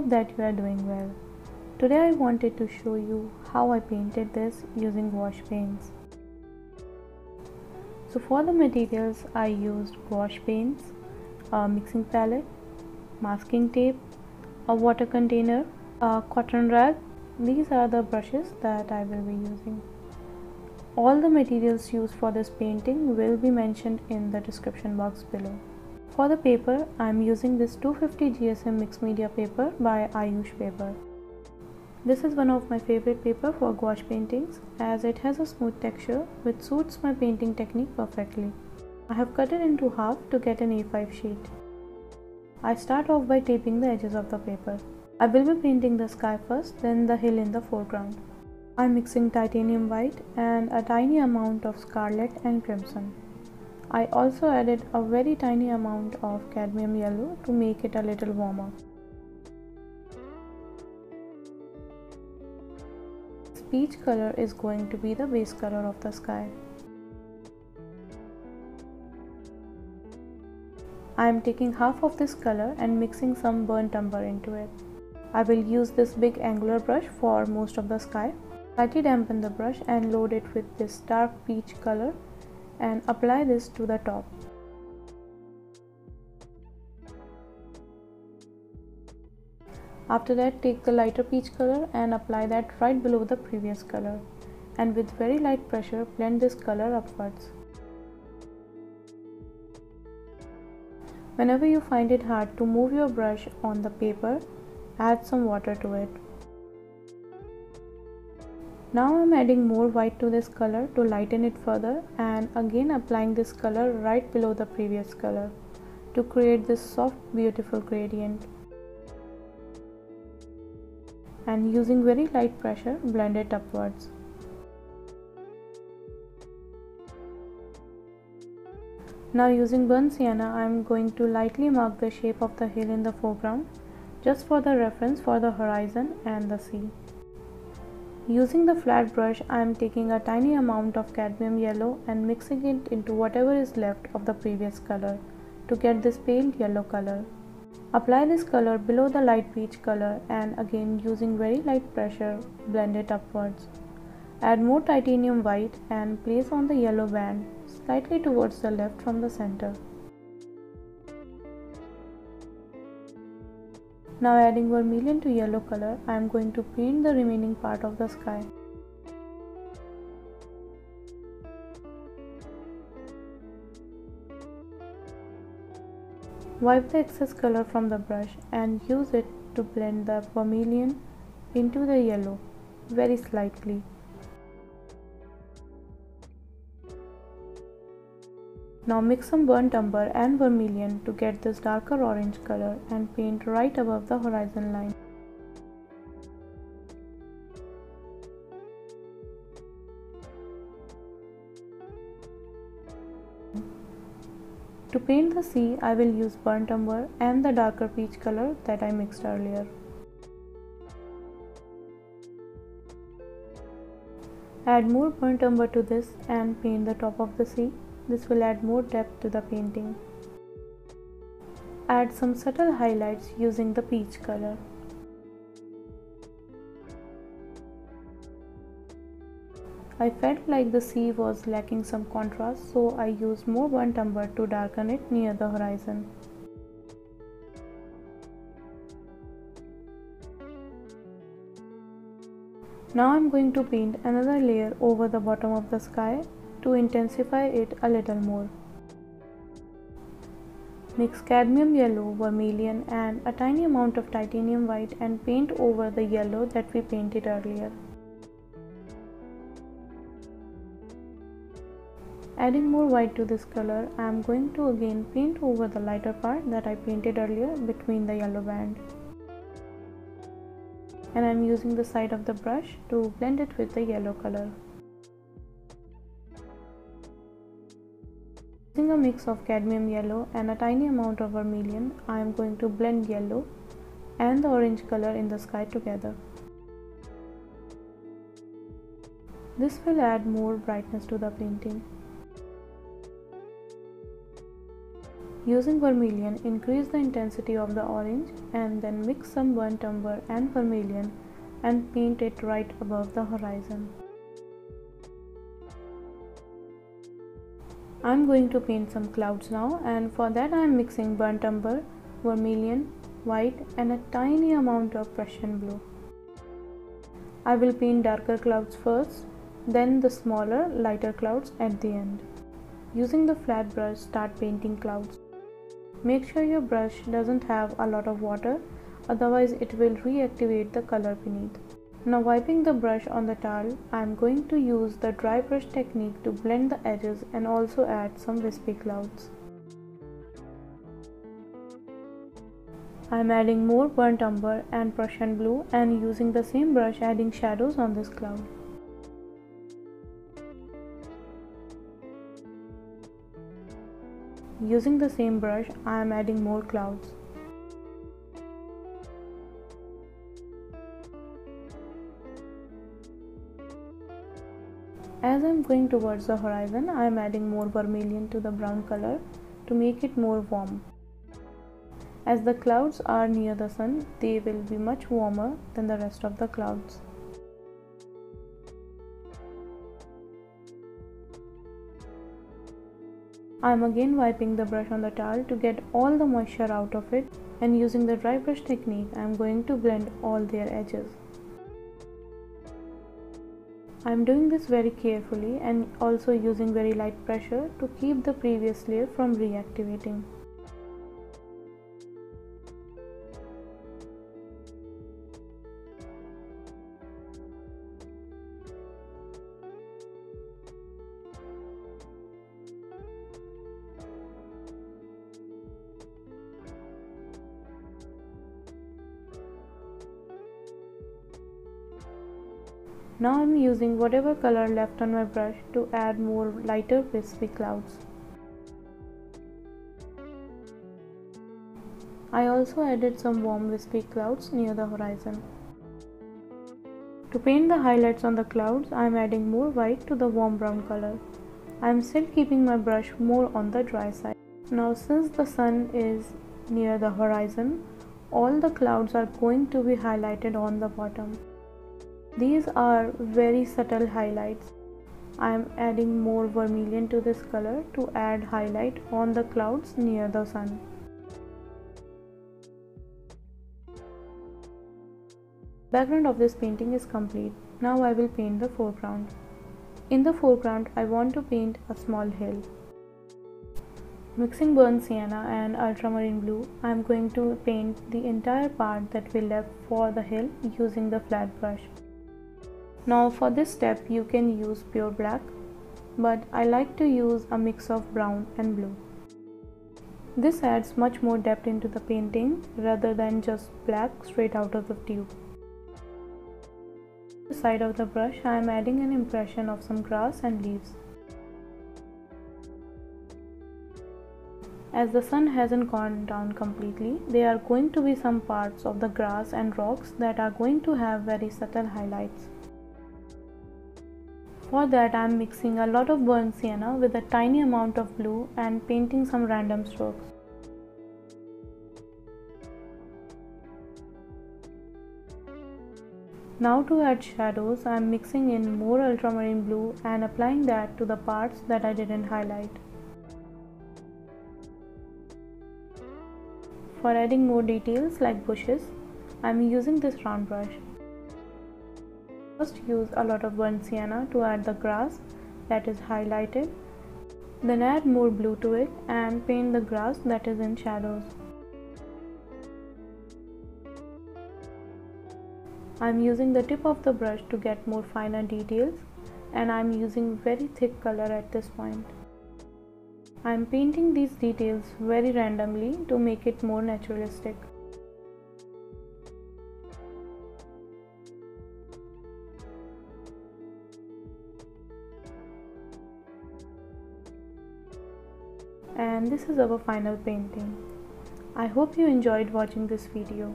hope that you are doing well. Today I wanted to show you how I painted this using wash paints. So for the materials I used wash paints, a mixing palette, masking tape, a water container, a cotton rag. These are the brushes that I will be using. All the materials used for this painting will be mentioned in the description box below. For the paper, I am using this 250 GSM mixed media paper by Ayush Paper. This is one of my favorite paper for gouache paintings as it has a smooth texture which suits my painting technique perfectly. I have cut it into half to get an A5 sheet. I start off by taping the edges of the paper. I will be painting the sky first, then the hill in the foreground. I am mixing titanium white and a tiny amount of scarlet and crimson. I also added a very tiny amount of cadmium yellow to make it a little warmer. This peach color is going to be the base color of the sky. I am taking half of this color and mixing some burnt umber into it. I will use this big angular brush for most of the sky. Slightly dampen the brush and load it with this dark peach color and apply this to the top. After that, take the lighter peach color and apply that right below the previous color, and with very light pressure blend this color upwards. Whenever you find it hard to move your brush on the paper, add some water to it. Now I am adding more white to this color to lighten it further and again applying this color right below the previous color to create this soft beautiful gradient. And using very light pressure blend it upwards. Now using burnt sienna I am going to lightly mark the shape of the hill in the foreground just for the reference for the horizon and the sea. Using the flat brush, I am taking a tiny amount of cadmium yellow and mixing it into whatever is left of the previous color to get this pale yellow color. Apply this color below the light peach color and again using very light pressure blend it upwards. Add more titanium white and place on the yellow band slightly towards the left from the center. Now adding vermilion to yellow color, I am going to paint the remaining part of the sky. Wipe the excess color from the brush and use it to blend the vermilion into the yellow very slightly. Now mix some burnt umber and vermilion to get this darker orange color and paint right above the horizon line. To paint the sea, I will use burnt umber and the darker peach color that I mixed earlier. Add more burnt umber to this and paint the top of the sea. This will add more depth to the painting. Add some subtle highlights using the peach color. I felt like the sea was lacking some contrast, so I used more burnt umber to darken it near the horizon. Now I am going to paint another layer over the bottom of the sky to intensify it a little more. Mix cadmium yellow, vermilion and a tiny amount of titanium white and paint over the yellow that we painted earlier. Adding more white to this color, I am going to again paint over the lighter part that I painted earlier between the yellow band. And I am using the side of the brush to blend it with the yellow color. Using a mix of cadmium yellow and a tiny amount of vermilion, I am going to blend yellow and the orange color in the sky together. This will add more brightness to the painting. Using vermilion, increase the intensity of the orange and then mix some burnt umber and vermilion and paint it right above the horizon. I am going to paint some clouds now, and for that I am mixing burnt umber, vermilion, white and a tiny amount of Prussian blue. I will paint darker clouds first, then the smaller, lighter clouds at the end. Using the flat brush, start painting clouds. Make sure your brush doesn't have a lot of water, otherwise it will reactivate the color beneath. Now wiping the brush on the towel, I am going to use the dry brush technique to blend the edges and also add some wispy clouds. I am adding more burnt umber and Prussian blue and using the same brush adding shadows on this cloud. Using the same brush, I am adding more clouds. As I am going towards the horizon, I am adding more vermilion to the brown color to make it more warm. As the clouds are near the sun, they will be much warmer than the rest of the clouds. I am again wiping the brush on the towel to get all the moisture out of it, and using the dry brush technique, I am going to blend all their edges. I am doing this very carefully and also using very light pressure to keep the previous layer from reactivating. Now I am using whatever color left on my brush to add more lighter wispy clouds. I also added some warm wispy clouds near the horizon. To paint the highlights on the clouds, I am adding more white to the warm brown color. I am still keeping my brush more on the dry side. Now since the sun is near the horizon, all the clouds are going to be highlighted on the bottom. These are very subtle highlights. I am adding more vermilion to this color to add highlight on the clouds near the sun. Background of this painting is complete. Now I will paint the foreground. In the foreground, I want to paint a small hill. Mixing burnt sienna and ultramarine blue, I am going to paint the entire part that we left for the hill using the flat brush. Now for this step you can use pure black, but I like to use a mix of brown and blue. This adds much more depth into the painting rather than just black straight out of the tube. On the side of the brush, I am adding an impression of some grass and leaves. As the sun hasn't gone down completely, there are going to be some parts of the grass and rocks that are going to have very subtle highlights. For that, I am mixing a lot of burnt sienna with a tiny amount of blue and painting some random strokes. Now to add shadows, I am mixing in more ultramarine blue and applying that to the parts that I didn't highlight. For adding more details like bushes, I am using this round brush. First use a lot of burnt sienna to add the grass that is highlighted, then add more blue to it and paint the grass that is in shadows. I am using the tip of the brush to get more finer details, and I am using very thick color at this point. I am painting these details very randomly to make it more naturalistic. And this is our final painting. I hope you enjoyed watching this video.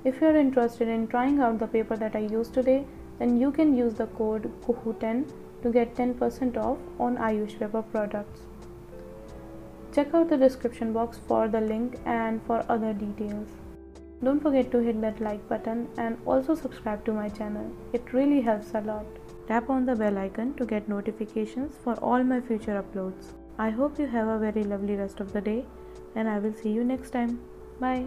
If you are interested in trying out the paper that I used today, then you can use the code KUHU10 to get 10% off on Ayush Paper products. Check out the description box for the link and for other details. Don't forget to hit that like button and also subscribe to my channel. It really helps a lot. Tap on the bell icon to get notifications for all my future uploads. I hope you have a very lovely rest of the day, and I will see you next time. Bye.